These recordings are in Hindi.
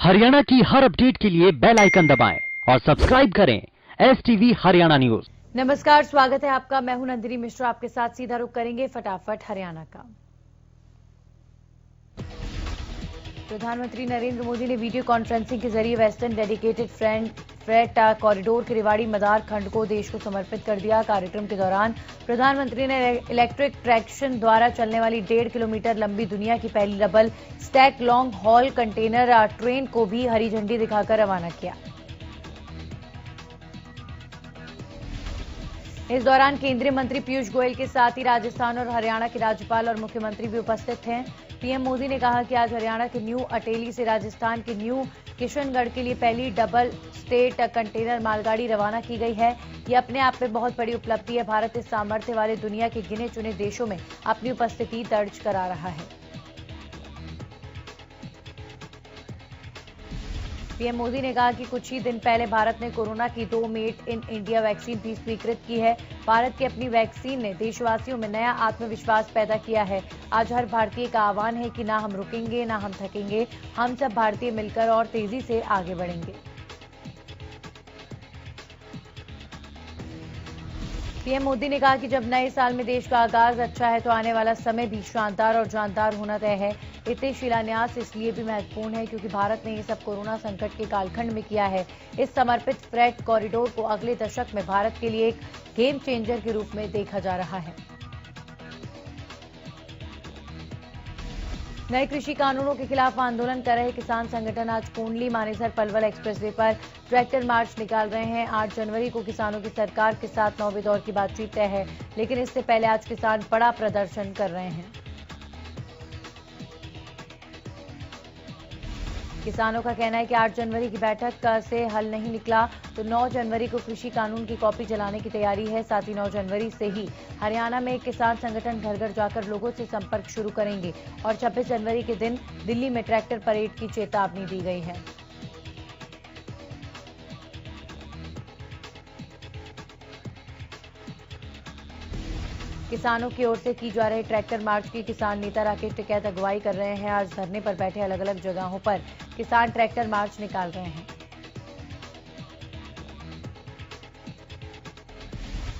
हरियाणा की हर अपडेट के लिए बेल आइकन दबाएं और सब्सक्राइब करें STV हरियाणा न्यूज। नमस्कार, स्वागत है आपका। मैं हूं नंदिनी मिश्रा। आपके साथ सीधा रुख करेंगे फटाफट हरियाणा का। प्रधानमंत्री नरेंद्र मोदी ने वीडियो कॉन्फ्रेंसिंग के जरिए वेस्टर्न डेडिकेटेड फ्रेट कॉरिडोर के रेवाड़ी मदार खंड को देश को समर्पित कर दिया। कार्यक्रम के दौरान प्रधानमंत्री ने इलेक्ट्रिक ट्रैक्शन द्वारा चलने वाली 1.5 किलोमीटर लंबी दुनिया की पहली double stack long haul container train को भी हरी झंडी दिखाकर रवाना किया। इस दौरान केंद्रीय मंत्री पीयूष गोयल के साथ ही राजस्थान और हरियाणा के राज्यपाल और मुख्यमंत्री भी उपस्थित थे। पीएम मोदी ने कहा कि आज हरियाणा के न्यू अटेली से राजस्थान के न्यू किशनगढ़ के लिए पहली डबल स्टेट कंटेनर मालगाड़ी रवाना की गई है। ये अपने आप में बहुत बड़ी उपलब्धि है। भारत इस सामर्थ्य वाले दुनिया के गिने चुने देशों में अपनी उपस्थिति दर्ज करा रहा है। पीएम मोदी ने कहा कि कुछ ही दिन पहले भारत ने कोरोना की 2 मेड इन इंडिया वैक्सीन भी स्वीकृत की है। भारत की अपनी वैक्सीन ने देशवासियों में नया आत्मविश्वास पैदा किया है। आज हर भारतीय का आह्वान है कि ना हम रुकेंगे, ना हम थकेंगे। हम सब भारतीय मिलकर और तेजी से आगे बढ़ेंगे। पीएम मोदी ने कहा कि जब नए साल में देश का आगाज अच्छा है तो आने वाला समय भी शानदार और जानदार होना तय है। इतने शिलान्यास इसलिए भी महत्वपूर्ण है क्योंकि भारत ने ये सब कोरोना संकट के कालखंड में किया है। इस समर्पित फ्रेट कॉरिडोर को अगले दशक में भारत के लिए एक गेम चेंजर के रूप में देखा जा रहा है। नए कृषि कानूनों के खिलाफ आंदोलन कर रहे किसान संगठन आज कोंडली मानेसर पलवल एक्सप्रेसवे पर ट्रैक्टर मार्च निकाल रहे हैं। 8 जनवरी को किसानों की सरकार के साथ 9वें दौर की बातचीत तय है, लेकिन इससे पहले आज किसान बड़ा प्रदर्शन कर रहे हैं। किसानों का कहना है कि 8 जनवरी की बैठक से हल नहीं निकला तो 9 जनवरी को कृषि कानून की कॉपी जलाने की तैयारी है। साथ ही 9 जनवरी से ही हरियाणा में किसान संगठन घर घर जाकर लोगों से संपर्क शुरू करेंगे और 26 जनवरी के दिन दिल्ली में ट्रैक्टर परेड की चेतावनी दी गई है। किसानों की ओर से की जा रहे ट्रैक्टर मार्च की किसान नेता राकेश टिकैत अगुवाई कर रहे हैं। आज धरने पर बैठे अलग अलग जगहों पर किसान ट्रैक्टर मार्च निकाल रहे हैं।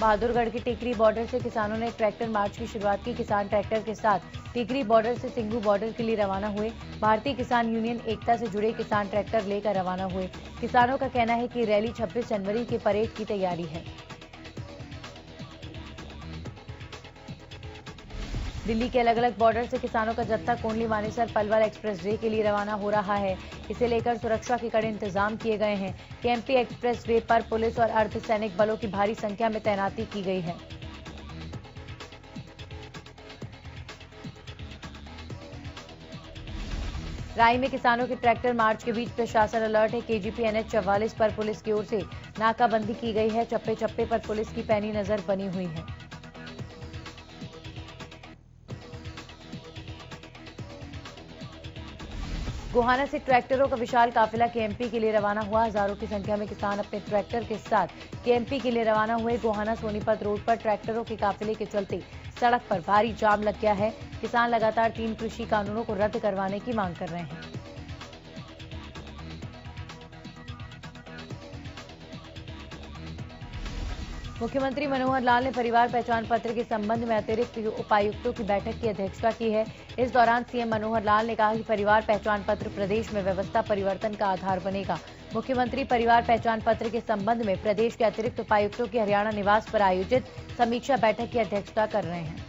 बहादुरगढ़ की टिकरी बॉर्डर से किसानों ने ट्रैक्टर मार्च की शुरुआत की। किसान ट्रैक्टर के साथ टिकरी बॉर्डर से सिंघू बॉर्डर के लिए रवाना हुए। भारतीय किसान यूनियन एकता से जुड़े किसान ट्रैक्टर लेकर रवाना हुए। किसानों का कहना है कि रैली 26 जनवरी के परेड की तैयारी है। दिल्ली के अलग अलग बॉर्डर से किसानों का जत्था कोंडली मानेसर पलवल एक्सप्रेसवे के लिए रवाना हो रहा है। इसे लेकर सुरक्षा के कड़े इंतजाम किए गए हैं। केएमपी एक्सप्रेसवे पर पुलिस और अर्धसैनिक बलों की भारी संख्या में तैनाती की गई है। राई में किसानों के ट्रैक्टर मार्च के बीच प्रशासन अलर्ट है। केजीपी NH 44 पर पुलिस की ओर से नाकाबंदी की गई है। चप्पे चप्पे पर पुलिस की पैनी नजर बनी हुई है। गोहाना से ट्रैक्टरों का विशाल काफिला केएमपी के लिए रवाना हुआ। हजारों की संख्या में किसान अपने ट्रैक्टर के साथ केएमपी के लिए रवाना हुए। गोहाना सोनीपत रोड पर ट्रैक्टरों के काफिले के चलते सड़क पर भारी जाम लग गया है। किसान लगातार 3 कृषि कानूनों को रद्द करवाने की मांग कर रहे हैं। मुख्यमंत्री मनोहर लाल ने परिवार पहचान पत्र के संबंध में अतिरिक्त उपायुक्तों की बैठक की अध्यक्षता की है। इस दौरान सीएम मनोहर लाल ने कहा कि परिवार पहचान पत्र प्रदेश में व्यवस्था परिवर्तन का आधार बनेगा। मुख्यमंत्री परिवार पहचान पत्र के संबंध में प्रदेश के अतिरिक्त उपायुक्तों की हरियाणा निवास पर आयोजित समीक्षा बैठक की अध्यक्षता कर रहे हैं।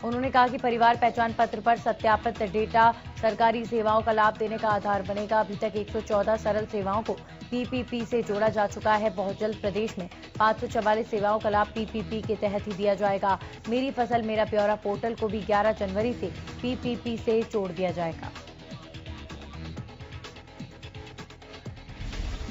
उन्होंने कहा कि परिवार पहचान पत्र पर सत्यापित डेटा सरकारी सेवाओं का लाभ देने का आधार बनेगा। अभी तक 114 सरल सेवाओं को पीपीपी से जोड़ा जा चुका है। बहुत जल्द प्रदेश में 544 सेवाओं का लाभ पीपीपी के तहत ही दिया जाएगा। मेरी फसल मेरा ब्यौरा पोर्टल को भी 11 जनवरी से पीपीपी से जोड़ दिया जाएगा।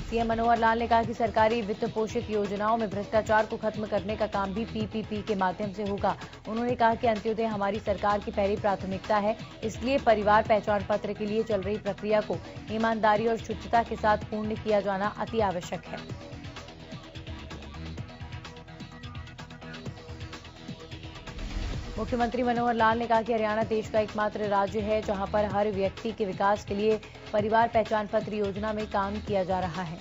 सीएम मनोहर लाल ने कहा कि सरकारी वित्त पोषित योजनाओं में भ्रष्टाचार को खत्म करने का काम भी पीपीपी के माध्यम से होगा। उन्होंने कहा कि अंत्योदय हमारी सरकार की पहली प्राथमिकता है, इसलिए परिवार पहचान पत्र के लिए चल रही प्रक्रिया को ईमानदारी और शुचिता के साथ पूर्ण किया जाना अति आवश्यक है। मुख्यमंत्री मनोहर लाल ने कहा कि हरियाणा देश का एकमात्र राज्य है जहां पर हर व्यक्ति के विकास के लिए परिवार पहचान पत्र योजना में काम किया जा रहा है।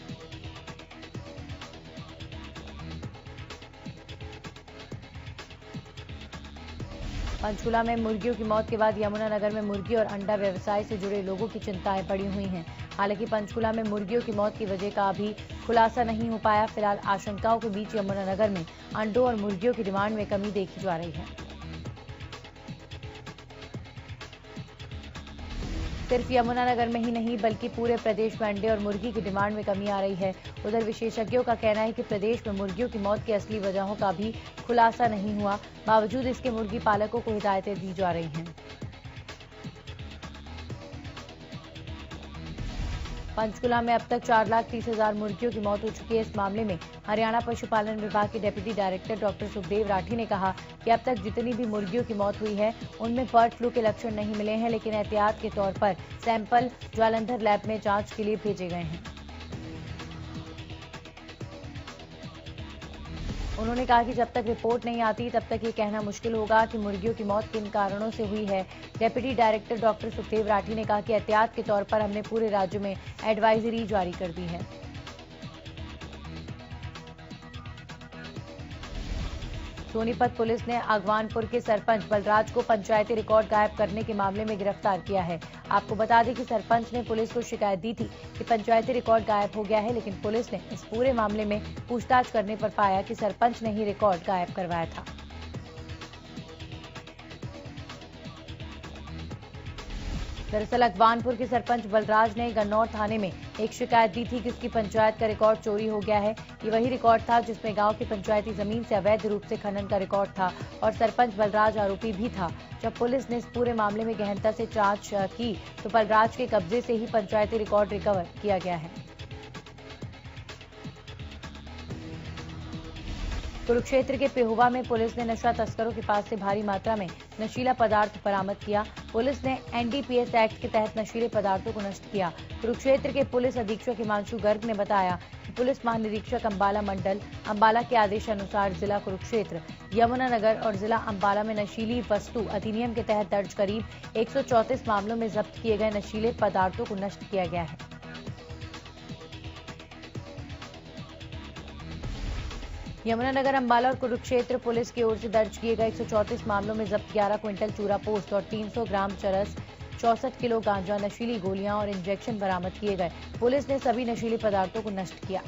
पंचकुला में मुर्गियों की मौत के बाद यमुनानगर में मुर्गी और अंडा व्यवसाय से जुड़े लोगों की चिंताएं बढ़ी हुई हैं। हालांकि पंचकुला में मुर्गियों की मौत की वजह का अभी खुलासा नहीं हो पाया। फिलहाल आशंकाओं के बीच यमुनानगर में अंडों और मुर्गियों की डिमांड में कमी देखी जा रही है। सिर्फ यमुनानगर में ही नहीं बल्कि पूरे प्रदेश में अंडे और मुर्गी की डिमांड में कमी आ रही है। उधर विशेषज्ञों का कहना है कि प्रदेश में मुर्गियों की मौत की असली वजहों का भी खुलासा नहीं हुआ। बावजूद इसके मुर्गी पालकों को हिदायतें दी जा रही हैं। पंचकुला में अब तक 4,30,000 मुर्गियों की मौत हो चुकी है। इस मामले में हरियाणा पशुपालन विभाग के deputy director doctor Sukhdev Rathi ने कहा कि अब तक जितनी भी मुर्गियों की मौत हुई है उनमें बर्ड फ्लू के लक्षण नहीं मिले हैं, लेकिन एहतियात के तौर पर सैंपल जालंधर लैब में जांच के लिए भेजे गए हैं। उन्होंने कहा कि जब तक रिपोर्ट नहीं आती तब तक ये कहना मुश्किल होगा कि मुर्गियों की मौत किन कारणों से हुई है। Deputy director doctor Sukhdev Rathi ने कहा कि एहतियात के तौर पर हमने पूरे राज्य में एडवाइजरी जारी कर दी है। सोनीपत पुलिस ने आगवानपुर के सरपंच बलराज को पंचायती रिकॉर्ड गायब करने के मामले में गिरफ्तार किया है। आपको बता दें कि सरपंच ने पुलिस को शिकायत दी थी कि पंचायती रिकॉर्ड गायब हो गया है, लेकिन पुलिस ने इस पूरे मामले में पूछताछ करने पर पाया कि सरपंच ने ही रिकॉर्ड गायब करवाया था। दरअसल अगवानपुर के सरपंच बलराज ने गन्नौर थाने में एक शिकायत दी थी कि उसकी पंचायत का रिकॉर्ड चोरी हो गया है। ये वही रिकॉर्ड था जिसमें गांव की पंचायती जमीन से अवैध रूप से खनन का रिकॉर्ड था और सरपंच बलराज आरोपी भी था। जब पुलिस ने इस पूरे मामले में गहनता से जांच की तो बलराज के कब्जे से ही पंचायती रिकॉर्ड रिकवर किया गया है। कुरुक्षेत्र के पेहुवा में पुलिस ने नशा तस्करों के पास से भारी मात्रा में नशीला पदार्थ बरामद किया। पुलिस ने एनडीपीएस एक्ट के तहत नशीले पदार्थों को नष्ट किया। कुरुक्षेत्र के पुलिस अधीक्षक हिमांशु गर्ग ने बताया कि पुलिस महानिरीक्षक अंबाला मंडल अंबाला के आदेशानुसार जिला कुरुक्षेत्र, यमुनानगर और जिला अंबाला में नशीली वस्तु अधिनियम के तहत दर्ज करीब 134 मामलों में जब्त किए गए नशीले पदार्थों को नष्ट किया गया है। यमुनानगर, अंबाला और कुरुक्षेत्र पुलिस की ओर से दर्ज किए गए 134 मामलों में जब्त 11 क्विंटल चूरा पोस्ट और 300 ग्राम चरस, 64 किलो गांजा, नशीली गोलियां और इंजेक्शन बरामद किए गए। पुलिस ने सभी नशीले पदार्थों को नष्ट किया।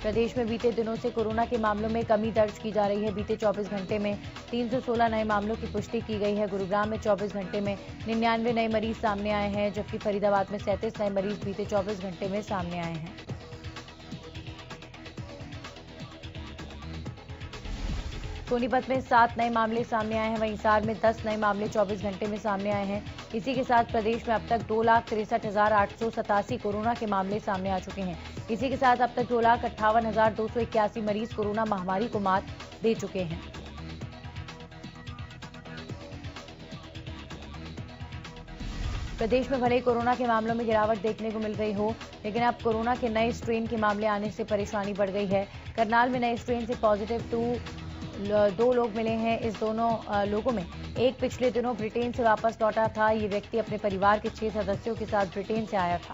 प्रदेश में बीते दिनों से कोरोना के मामलों में कमी दर्ज की जा रही है। बीते 24 घंटे में 316 नए मामलों की पुष्टि की गई है। गुरुग्राम में 24 घंटे में 99 नए मरीज सामने आए हैं, जबकि फरीदाबाद में 37 नए मरीज बीते 24 घंटे में सामने आए हैं। सोनीपत में 7 नए मामले सामने आए हैं, वहीं हिसार में 10 नए मामले 24 घंटे में सामने आए हैं। इसी के साथ प्रदेश में अब तक 2,63,887 कोरोना के मामले सामने आ चुके हैं। इसी के साथ अब तक 2,58,281 मरीज कोरोना महामारी को मात दे चुके हैं। प्रदेश में भले ही कोरोना के मामलों में गिरावट देखने को मिल रही हो, लेकिन अब कोरोना के नए स्ट्रेन के मामले आने से परेशानी बढ़ गई है। करनाल में नए स्ट्रेन से पॉजिटिव 2 लोग मिले हैं। इस दोनों लोगों में एक पिछले दिनों ब्रिटेन से वापस लौटा था। ये व्यक्ति अपने परिवार के 6 सदस्यों के साथ ब्रिटेन से आया था।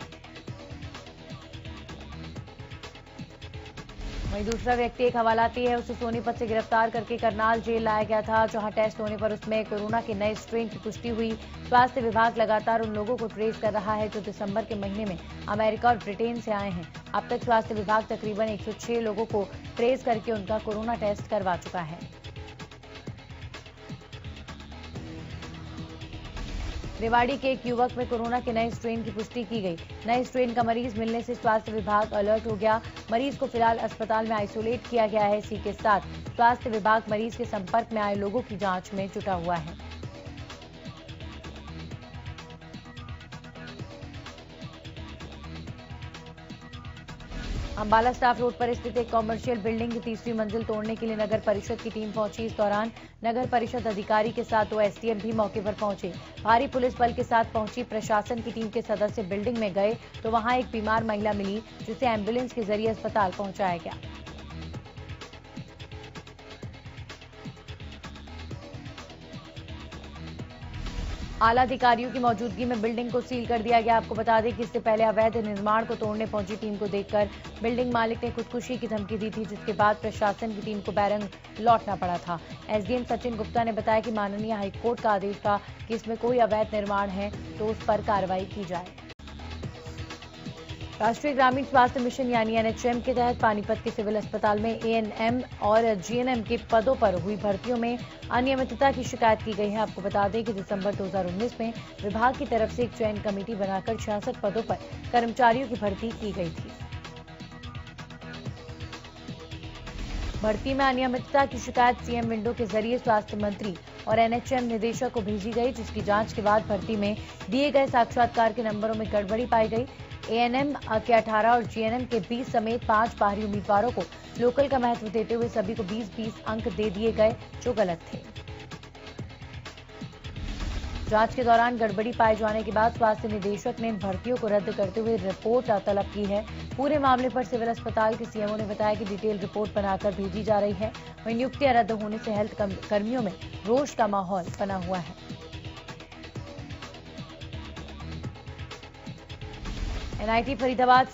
वहीं दूसरा व्यक्ति एक हवालाती है, उसे सोनीपत से गिरफ्तार करके करनाल जेल लाया गया था, जहां टेस्ट होने पर उसमें कोरोना के नए स्ट्रेन की पुष्टि हुई। स्वास्थ्य विभाग लगातार उन लोगों को ट्रेस कर रहा है जो दिसंबर के महीने में अमेरिका और ब्रिटेन से आए हैं। अब तक स्वास्थ्य विभाग तकरीबन 106 लोगों को ट्रेस करके उनका कोरोना टेस्ट करवा चुका है। रेवाड़ी के एक युवक में कोरोना के नए स्ट्रेन की पुष्टि की गई। नए स्ट्रेन का मरीज मिलने से स्वास्थ्य विभाग अलर्ट हो गया। मरीज को फिलहाल अस्पताल में आइसोलेट किया गया है। इसी के साथ स्वास्थ्य विभाग मरीज के संपर्क में आए लोगों की जांच में जुटा हुआ है। अंबाला स्टाफ रोड पर स्थित एक कॉमर्शियल बिल्डिंग की 3री मंजिल तोड़ने के लिए नगर परिषद की टीम पहुंची। इस दौरान नगर परिषद अधिकारी के साथ 2 एसडीएम भी मौके पर पहुंचे। भारी पुलिस बल के साथ पहुंची प्रशासन की टीम के सदस्य बिल्डिंग में गए तो वहां एक बीमार महिला मिली, जिसे एम्बुलेंस के जरिए अस्पताल पहुंचाया गया। आला अधिकारियों की मौजूदगी में बिल्डिंग को सील कर दिया गया। आपको बता दें कि इससे पहले अवैध निर्माण को तोड़ने पहुंची टीम को देखकर बिल्डिंग मालिक ने खुदकुशी की धमकी दी थी, जिसके बाद प्रशासन की टीम को बैरंग लौटना पड़ा था। एसडीएम सचिन गुप्ता ने बताया कि माननीय हाईकोर्ट का आदेश था कि इसमें कोई अवैध निर्माण है तो उस पर कार्रवाई की जाए। राष्ट्रीय ग्रामीण स्वास्थ्य मिशन यानी एनएचएम के तहत पानीपत के सिविल अस्पताल में एएनएम और जीएनएम के पदों पर हुई भर्तियों में अनियमितता की शिकायत की गई है। आपको बता दें कि दिसंबर 2019 में विभाग की तरफ से एक चयन कमेटी बनाकर 66 पदों पर कर्मचारियों की भर्ती की गई थी। भर्ती में अनियमितता की शिकायत सीएम विंडो के जरिए स्वास्थ्य मंत्री और एनएचएम निदेशक को भेजी गई, जिसकी जांच के बाद भर्ती में दिए गए साक्षात्कार के नंबरों में गड़बड़ी पाई गई। एएनएम के 18 और जीएनएम के 20 समेत 5 बाहरी उम्मीदवारों को लोकल का महत्व देते हुए सभी को 20-20 अंक दे दिए गए, जो गलत थे। जांच के दौरान गड़बड़ी पाए जाने के बाद स्वास्थ्य निदेशक ने इन भर्तियों को रद्द करते हुए रिपोर्ट तलब की है। पूरे मामले पर सिविल अस्पताल के सीएमओ ने बताया कि डिटेल रिपोर्ट बनाकर भेजी जा रही है। वहीं नियुक्तियां रद्द होने से हेल्थ कर्मियों में रोष का माहौल बना हुआ है। एनआईटी फरीदाबाद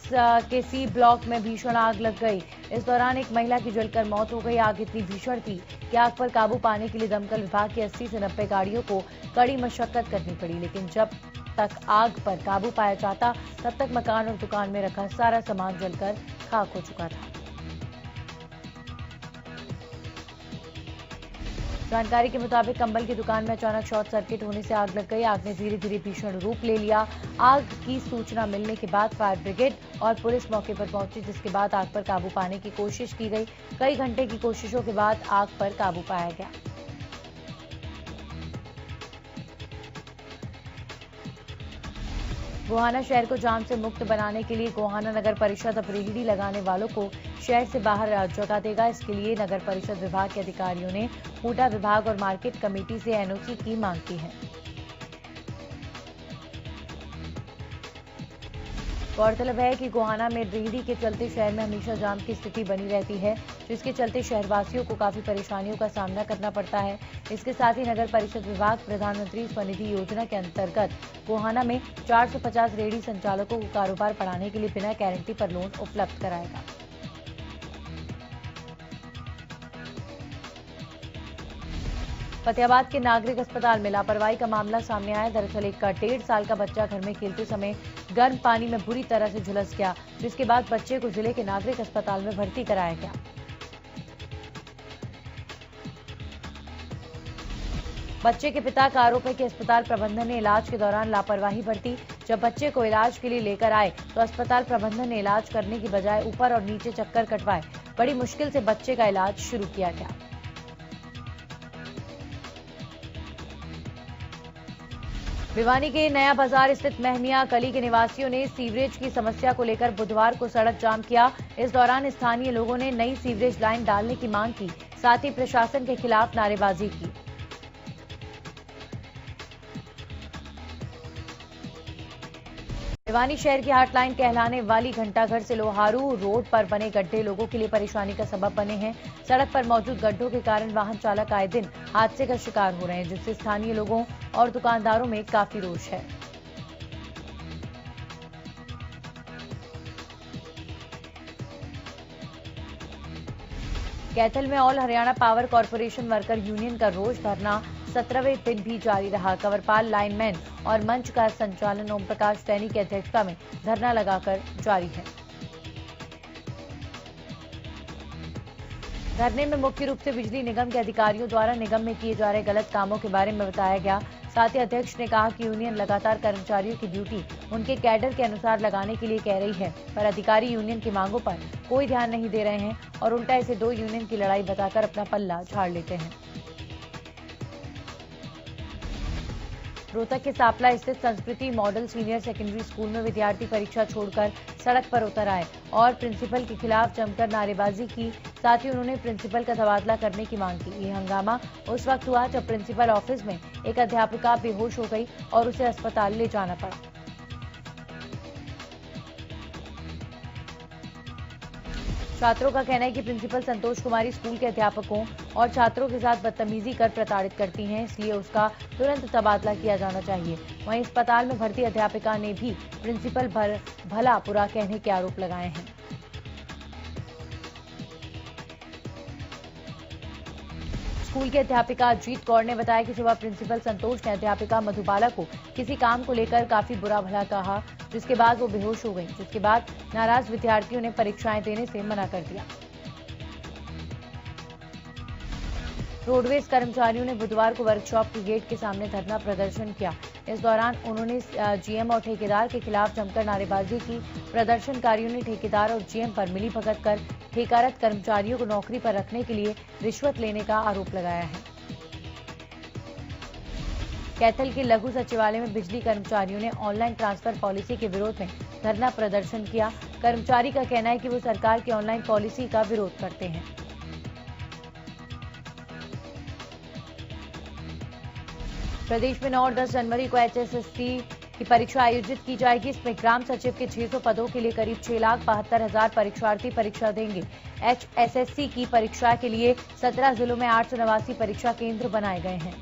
के सी ब्लॉक में भीषण आग लग गई। इस दौरान एक महिला की जलकर मौत हो गई। आग इतनी भीषण थी कि आग पर काबू पाने के लिए दमकल विभाग की 80 से 90 गाड़ियों को कड़ी मशक्कत करनी पड़ी, लेकिन जब तक आग पर काबू पाया जाता तब तक मकान और दुकान में रखा सारा सामान जलकर खाक हो चुका था। जानकारी के मुताबिक कंबल की दुकान में अचानक शॉर्ट सर्किट होने से आग लग गई। आग ने धीरे धीरे भीषण रूप ले लिया। आग की सूचना मिलने के बाद फायर ब्रिगेड और पुलिस मौके पर पहुंची, जिसके बाद आग पर काबू पाने की कोशिश की गई। कई घंटे की कोशिशों के बाद आग पर काबू पाया गया। गोहाना शहर को जाम से मुक्त बनाने के लिए गोहाना नगर परिषद अब रेहड़ी लगाने वालों को शहर से बाहर जगह देगा। इसके लिए नगर परिषद विभाग के अधिकारियों ने हूटा विभाग और मार्केट कमेटी से एनओसी की मांग की है। गौरतलब है कि गोहाना में रेहड़ी के चलते शहर में हमेशा जाम की स्थिति बनी रहती है, जिसके चलते शहरवासियों को काफी परेशानियों का सामना करना पड़ता है। इसके साथ ही नगर परिषद विभाग प्रधानमंत्री स्वनिधि योजना के अंतर्गत गोहाना में 450 रेहड़ी संचालकों को कारोबार बढ़ाने के लिए बिना गारंटी पर लोन उपलब्ध कराएगा। फतेहाबाद के नागरिक अस्पताल में लापरवाही का मामला सामने आया। दरअसल एक 1.5 साल का बच्चा घर में खेलते समय गर्म पानी में बुरी तरह से झुलस गया, जिसके बाद बच्चे को जिले के नागरिक अस्पताल में भर्ती कराया गया। बच्चे के पिता का आरोप है कि अस्पताल प्रबंधन ने इलाज के दौरान लापरवाही बरती। जब बच्चे को इलाज के लिए लेकर आए तो अस्पताल प्रबंधन ने इलाज करने की बजाय ऊपर और नीचे चक्कर कटवाए। बड़ी मुश्किल से बच्चे का इलाज शुरू किया गया। भिवानी के नया बाजार स्थित महमिया गली के निवासियों ने सीवरेज की समस्या को लेकर बुधवार को सड़क जाम किया। इस दौरान स्थानीय लोगों ने नई सीवरेज लाइन डालने की मांग की, साथ ही प्रशासन के खिलाफ नारेबाजी की। भिवानी शहर की हॉटलाइन कहलाने वाली घंटाघर से लोहारू रोड पर बने गड्ढे लोगों के लिए परेशानी का सबब बने हैं। सड़क पर मौजूद गड्ढों के कारण वाहन चालक आए दिन हादसे का शिकार हो रहे हैं, जिससे स्थानीय लोगों और दुकानदारों में काफी रोष है। कैथल में all Haryana power corporation worker union का रोष धरना 17वें दिन भी जारी रहा। कंवरपाल लाइनमैन और मंच का संचालन ओम प्रकाश सैनी की अध्यक्षता में धरना लगाकर जारी है। धरने में मुख्य रूप से बिजली निगम के अधिकारियों द्वारा निगम में किए जा रहे गलत कामों के बारे में बताया गया। साथ ही अध्यक्ष ने कहा कि यूनियन लगातार कर्मचारियों की ड्यूटी उनके कैडर के अनुसार लगाने के लिए कह रही है, पर अधिकारी यूनियन की मांगों पर कोई ध्यान नहीं दे रहे हैं और उल्टा इसे 2 यूनियन की लड़ाई बताकर अपना पल्ला झाड़ लेते हैं। रोहतक के सापला स्थित संस्कृति मॉडल सीनियर सेकेंडरी स्कूल में विद्यार्थी परीक्षा छोड़कर सड़क पर उतर आए और प्रिंसिपल के खिलाफ जमकर नारेबाजी की। साथ ही उन्होंने प्रिंसिपल का तबादला करने की मांग की। ये हंगामा उस वक्त हुआ जब प्रिंसिपल ऑफिस में एक अध्यापिका बेहोश हो गई और उसे अस्पताल ले जाना पड़ा। छात्रों का कहना है कि प्रिंसिपल संतोष कुमारी स्कूल के अध्यापकों और छात्रों के साथ बदतमीजी कर प्रताड़ित करती हैं, इसलिए उसका तुरंत तबादला किया जाना चाहिए। वहीं अस्पताल में भर्ती अध्यापिका ने भी प्रिंसिपल भला बुरा कहने के आरोप लगाए हैं। स्कूल की अध्यापिका अजीत कौर ने बताया कि सुबह प्रिंसिपल संतोष ने अध्यापिका मधुबाला को किसी काम को लेकर काफी बुरा भला कहा, जिसके बाद वो बेहोश हो गई, जिसके बाद नाराज विद्यार्थियों ने परीक्षाएं देने से मना कर दिया। रोडवेज कर्मचारियों ने बुधवार को वर्कशॉप के गेट के सामने धरना प्रदर्शन किया। इस दौरान उन्होंने जीएम और ठेकेदार के खिलाफ जमकर नारेबाजी की। प्रदर्शनकारियों ने ठेकेदार और जीएम पर मिलीभगत कर ठेकारत कर्मचारियों को नौकरी पर रखने के लिए रिश्वत लेने का आरोप लगाया है। कैथल के लघु सचिवालय में बिजली कर्मचारियों ने ऑनलाइन ट्रांसफर पॉलिसी के विरोध में धरना प्रदर्शन किया। कर्मचारी का कहना है कि वो सरकार की ऑनलाइन पॉलिसी का विरोध करते हैं। प्रदेश में 9 और 10 जनवरी को एचएसएससी की परीक्षा आयोजित की जाएगी। इसमें ग्राम सचिव के 600 पदों के लिए करीब 6,72,000 परीक्षार्थी परीक्षा देंगे। एचएसएससी की परीक्षा के लिए 17 जिलों में 889 परीक्षा केंद्र बनाए गए हैं।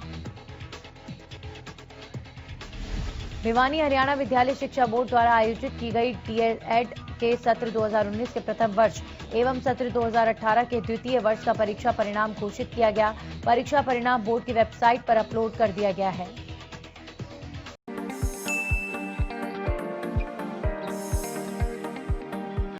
भिवानी हरियाणा विद्यालय शिक्षा बोर्ड द्वारा आयोजित की गई डीएड के सत्र 2019 के प्रथम वर्ष एवं सत्र 2018 के द्वितीय वर्ष का परीक्षा परिणाम घोषित किया गया। परीक्षा परिणाम बोर्ड की वेबसाइट पर अपलोड कर दिया गया है।